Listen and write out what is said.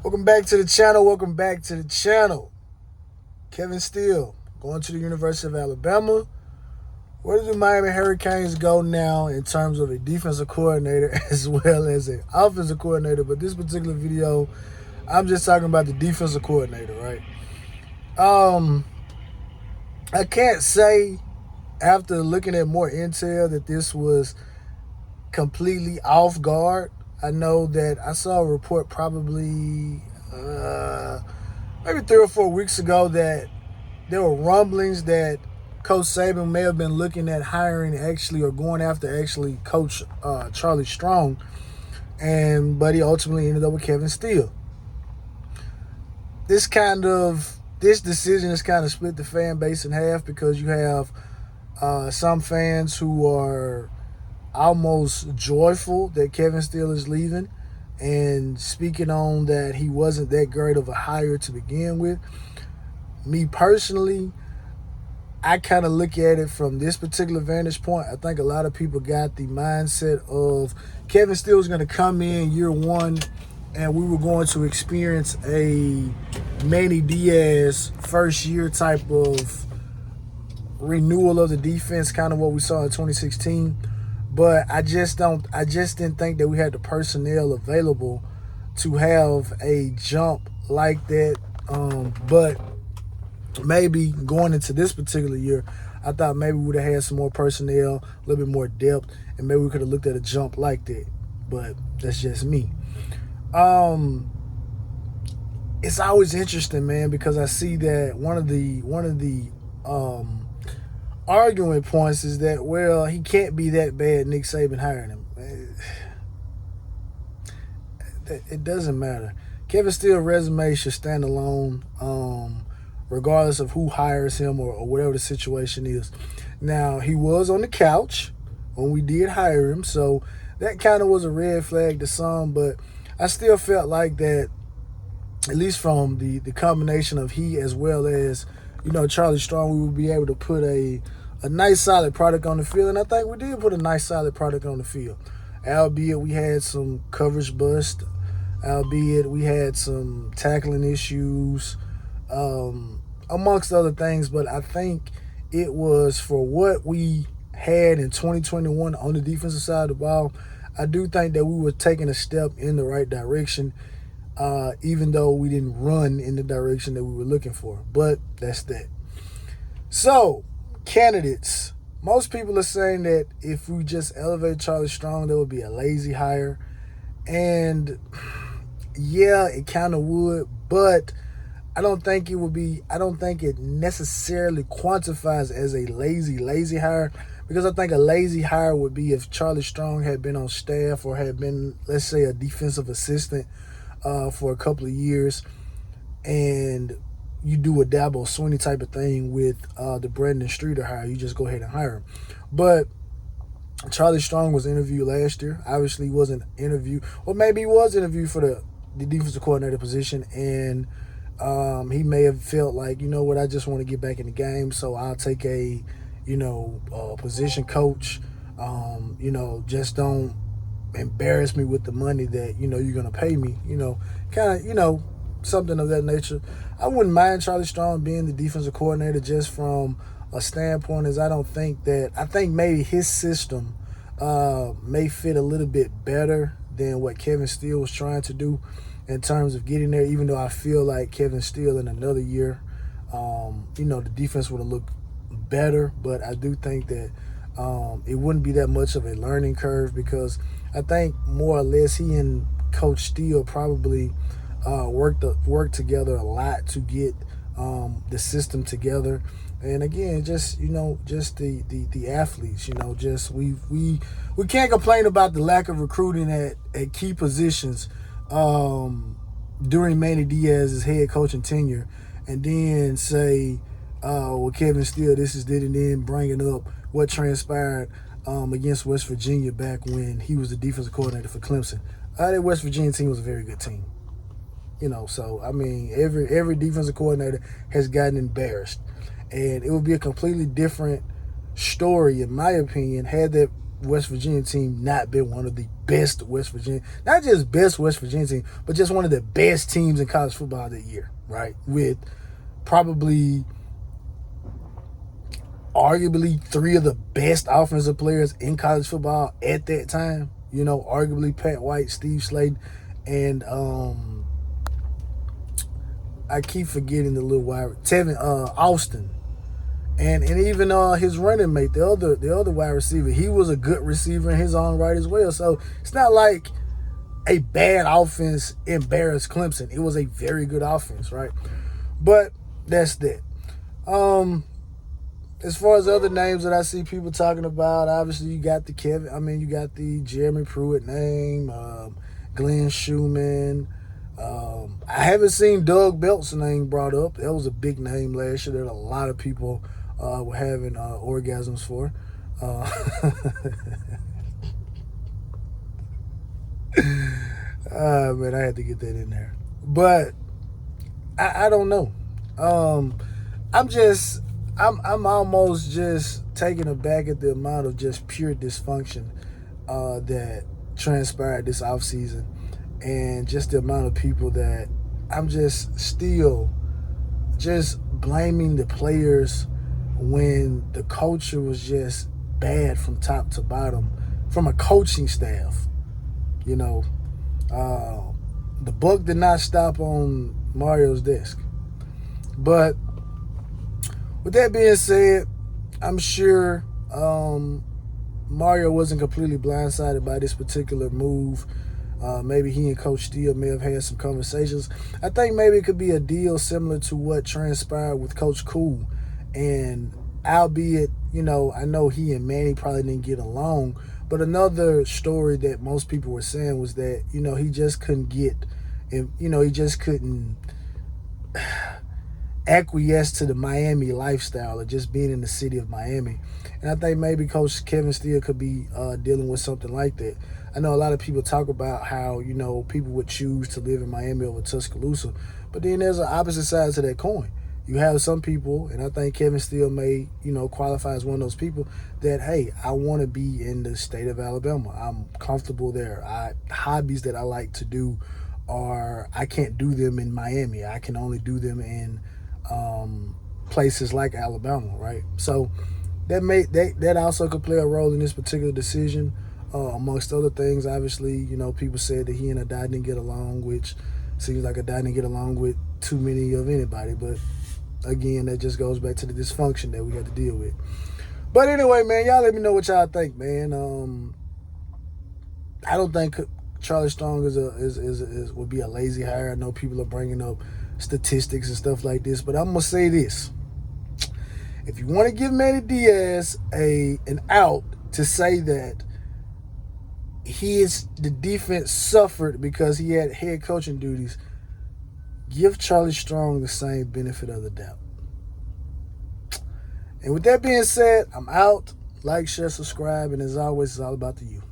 Welcome back to the channel. Welcome back to the channel. Kevin Steele going to the University of Alabama. Where do the Miami Hurricanes go now in terms of a defensive coordinator as well as an offensive coordinator? But this particular video, I'm just talking about the defensive coordinator, right? I can't say after looking at more intel that this was completely off guard. I know that I saw a report probably maybe 3 or 4 weeks ago that there were rumblings that Coach Saban may have been looking at hiring actually or going after actually Coach Charlie Strong, but he ultimately ended up with Kevin Steele. This decision has kind of split the fan base in half because you have some fans who are almost joyful that Kevin Steele is leaving and speaking on that he wasn't that great of a hire to begin with. Me personally, I kind of look at it from this particular vantage point. I think a lot of people got the mindset of Kevin Steele is going to come in year one and we were going to experience a Manny Diaz first year type of renewal of the defense, kind of what we saw in 2016. But I just didn't think that we had the personnel available to have a jump like that. But maybe going into this particular year, I thought maybe we would have had some more personnel, a little bit more depth, and maybe we could have looked at a jump like that. But that's just me. It's always interesting, man, because I see that one of the arguing points is that, well, he can't be that bad. Nick Saban hired him. It doesn't matter. Kevin Steele's resume should stand alone, regardless of who hires him or whatever the situation is. Now, he was on the couch when we did hire him, so that kind of was a red flag to some, but I still felt like that, at least from the combination of he as well as, Charlie Strong, we would be able to put a nice solid product on the field. And I think we did put a nice solid product on the field. Albeit we had some coverage bust, albeit we had some tackling issues, amongst other things. But I think it was for what we had in 2021 on the defensive side of the ball. I do think that we were taking a step in the right direction, even though we didn't run in the direction that we were looking for. But that's that. So, candidates. Most people are saying that if we just elevate Charlie Strong, that would be a lazy hire. And yeah, it kind of would, but I don't think it necessarily quantifies as a lazy hire, because I think a lazy hire would be if Charlie Strong had been on staff or had been, let's say, a defensive assistant for a couple of years, and you do a Dabo Swinney type of thing with the Brandon Streeter hire. You just go ahead and hire him. But Charlie Strong was interviewed last year. Obviously, he wasn't interviewed, or maybe he was interviewed for the defensive coordinator position, and he may have felt like, I just want to get back in the game, so I'll take a position coach. Just don't embarrass me with the money that you're gonna pay me. Something of that nature. I wouldn't mind Charlie Strong being the defensive coordinator, just from a standpoint as I think maybe his system may fit a little bit better than what Kevin Steele was trying to do in terms of getting there, even though I feel like Kevin Steele in another year, the defense would have looked better. But I do think that it wouldn't be that much of a learning curve, because I think more or less he and Coach Steele probably worked together a lot to get the system together. And again, just the athletes, we can't complain about the lack of recruiting at key positions during Manny Diaz's head coaching tenure, and then say, Kevin Steele, this is it, and then bringing up what transpired against West Virginia back when he was the defensive coordinator for Clemson. That West Virginia team was a very good team. So I mean, every defensive coordinator has gotten embarrassed, and it would be a completely different story, in my opinion, had that West Virginia team not been one of the best West Virginia, not just best West Virginia team, but just one of the best teams in college football that year, right? With probably arguably three of the best offensive players in college football at that time. You know, arguably Pat White, Steve Slade, and I keep forgetting the little wide Tevin Austin. And even his running mate, the other wide receiver, he was a good receiver in his own right as well. So it's not like a bad offense embarrassed Clemson. It was a very good offense, right? But that's that. As far as other names that I see people talking about, obviously you got the Jeremy Pruitt name, Glenn Schumann. I haven't seen Doug Belt's name brought up. That was a big name last year that a lot of people were having orgasms for. Man, I had to get that in there. But I don't know. I'm almost just taken aback at the amount of just pure dysfunction that transpired this offseason, and just the amount of people that I'm just still just blaming the players when the culture was just bad from top to bottom from a coaching staff. You know, the buck did not stop on Mario's desk. But with that being said, I'm sure Mario wasn't completely blindsided by this particular move. Maybe he and Coach Steele may have had some conversations. I think maybe it could be a deal similar to what transpired with Coach Cool. And albeit, you know, I know he and Manny probably didn't get along, but another story that most people were saying was that, you know, he just couldn't acquiesce to the Miami lifestyle of just being in the city of Miami. And I think maybe Coach Kevin Steele could be dealing with something like that. I know a lot of people talk about how, you know, people would choose to live in Miami over Tuscaloosa, but then there's an opposite side to that coin. You have some people, and I think Kevin Steele may, you know, qualify as one of those people that, hey, I want to be in the state of Alabama. I'm comfortable there. Hobbies that I like to do are, I can't do them in Miami. I can only do them in places like Alabama, right? So that also could play a role in this particular decision, amongst other things. Obviously, you know, people said that he and Adai didn't get along, which seems like Adai didn't get along with too many of anybody. But again, that just goes back to the dysfunction that we had to deal with. But anyway, man, y'all let me know what y'all think, man. I don't think Charlie Strong would be a lazy hire. I know people are bringing up statistics and stuff like this, but I'm gonna say this: if you want to give Manny Diaz an out to say that the defense suffered because he had head coaching duties, give Charlie Strong the same benefit of the doubt. And with that being said, I'm out. Like, share, subscribe, and as always, it's all about the you.